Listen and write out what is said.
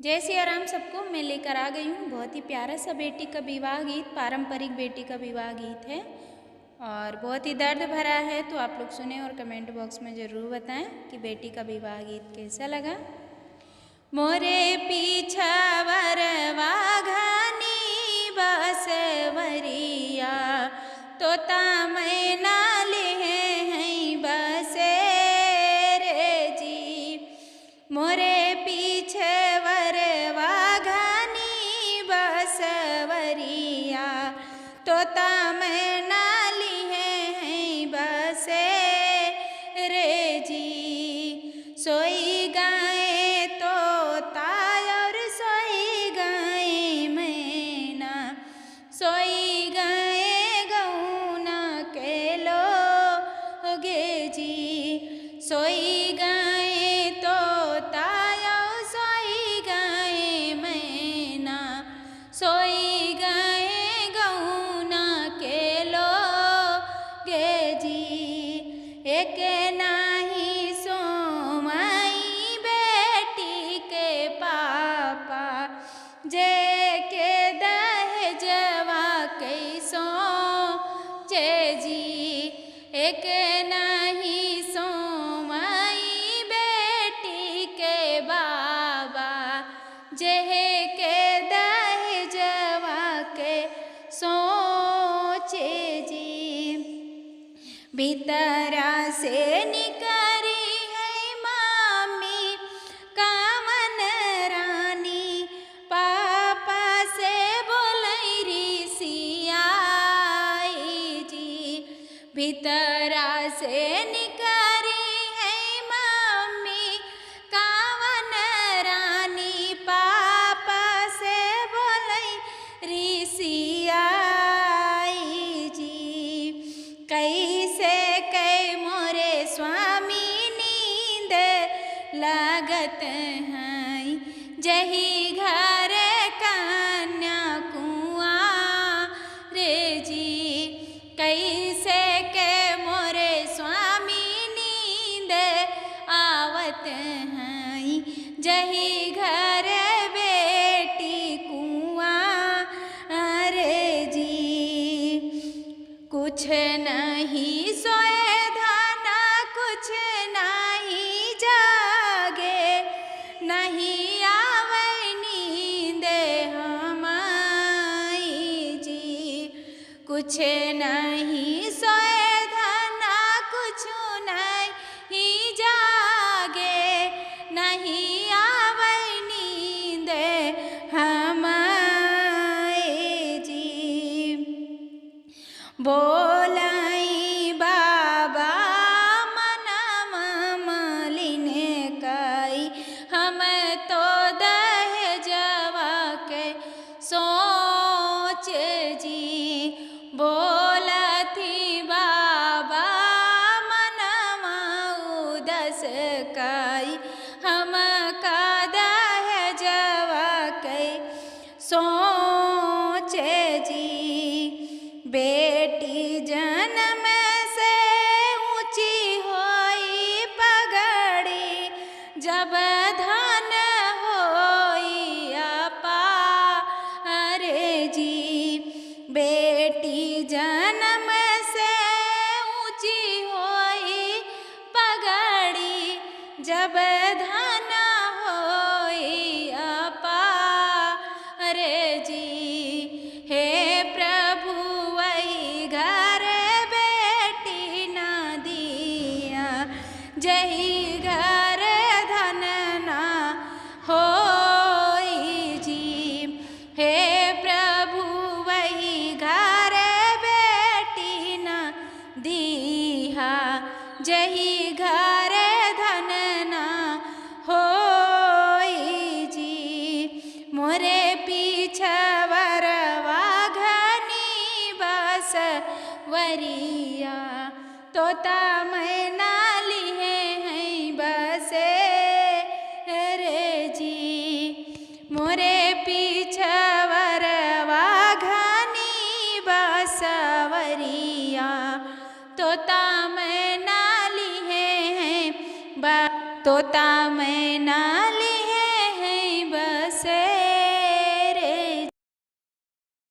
जय सिया राम सबको। मैं लेकर आ गई हूँ बहुत ही प्यारा सा बेटी का विवाह गीत, पारंपरिक बेटी का विवाह गीत है और बहुत ही दर्द भरा है। तो आप लोग सुने और कमेंट बॉक्स में ज़रूर बताएं कि बेटी का विवाह गीत कैसा लगा। मोरे पीछावर वाघनी बसवरिया तोता मैना ले हैं बसे रे जी। मोरे पीछावर वाघनी बसवरिया तोता मैना ले हैं बसे रे जी। सोई गाए तोता और सोई गाए मैना, सोई गाए गौना के लोगे जी। सोई गाए तोता और सोई गाए मैना, सोई गाए गौना के लोगे जी। एक नाही जे के दहेजवा कैसो जे जी। एक नहीं सोमाई बेटी के बाबा, जे के दहेजवा के सोचे जी। भीतरा से निकरी है मामी कामन रानी, पापा से बोलै ऋषियाई जी। भीतरा से निकरी है मामी कामन रानी, पापा से बोलै ऋषियाई जी। कैसे कै मोरे स्वामी नींद लागत हैं, जही घर कन्या कुंवारे जी। कैसे के मोरे स्वामी नींद आवत हैं, जही घर बेटी कुंवारे जी। कुछ नहीं सोए धाना, कुछ नहीं जागे, नहीं आवे नींद हमाई जी। कुछ नहीं सोए धाना, कुछ नहीं जागे, नहीं आवे नींद हमाई जी। बोलाई बाबा मनम मलिन कई, हम तो दहेजवा के सोच जी। बोलथी बाबा मनम उदस कई, हम का दहेजवा के सोच जी। बेटी जन्म से ऊंची होई पगड़ी, जब धन होई अपार जी। बेटी जन्म से ऊंची होई पगड़ी, जब धन होई अपार जी। हे प्रभु घर बेटी न दिया, जही घर धन ना होई जी। हे प्रभु वही घर बेटी न दिया, जही घर धन ना होई जी। मोरे पीछवर वरिया तोता मैना लिए हैं बसे रे जी। मोरे पीछवर वाघनी बसवरिया तोता मैना लिए हैं तोता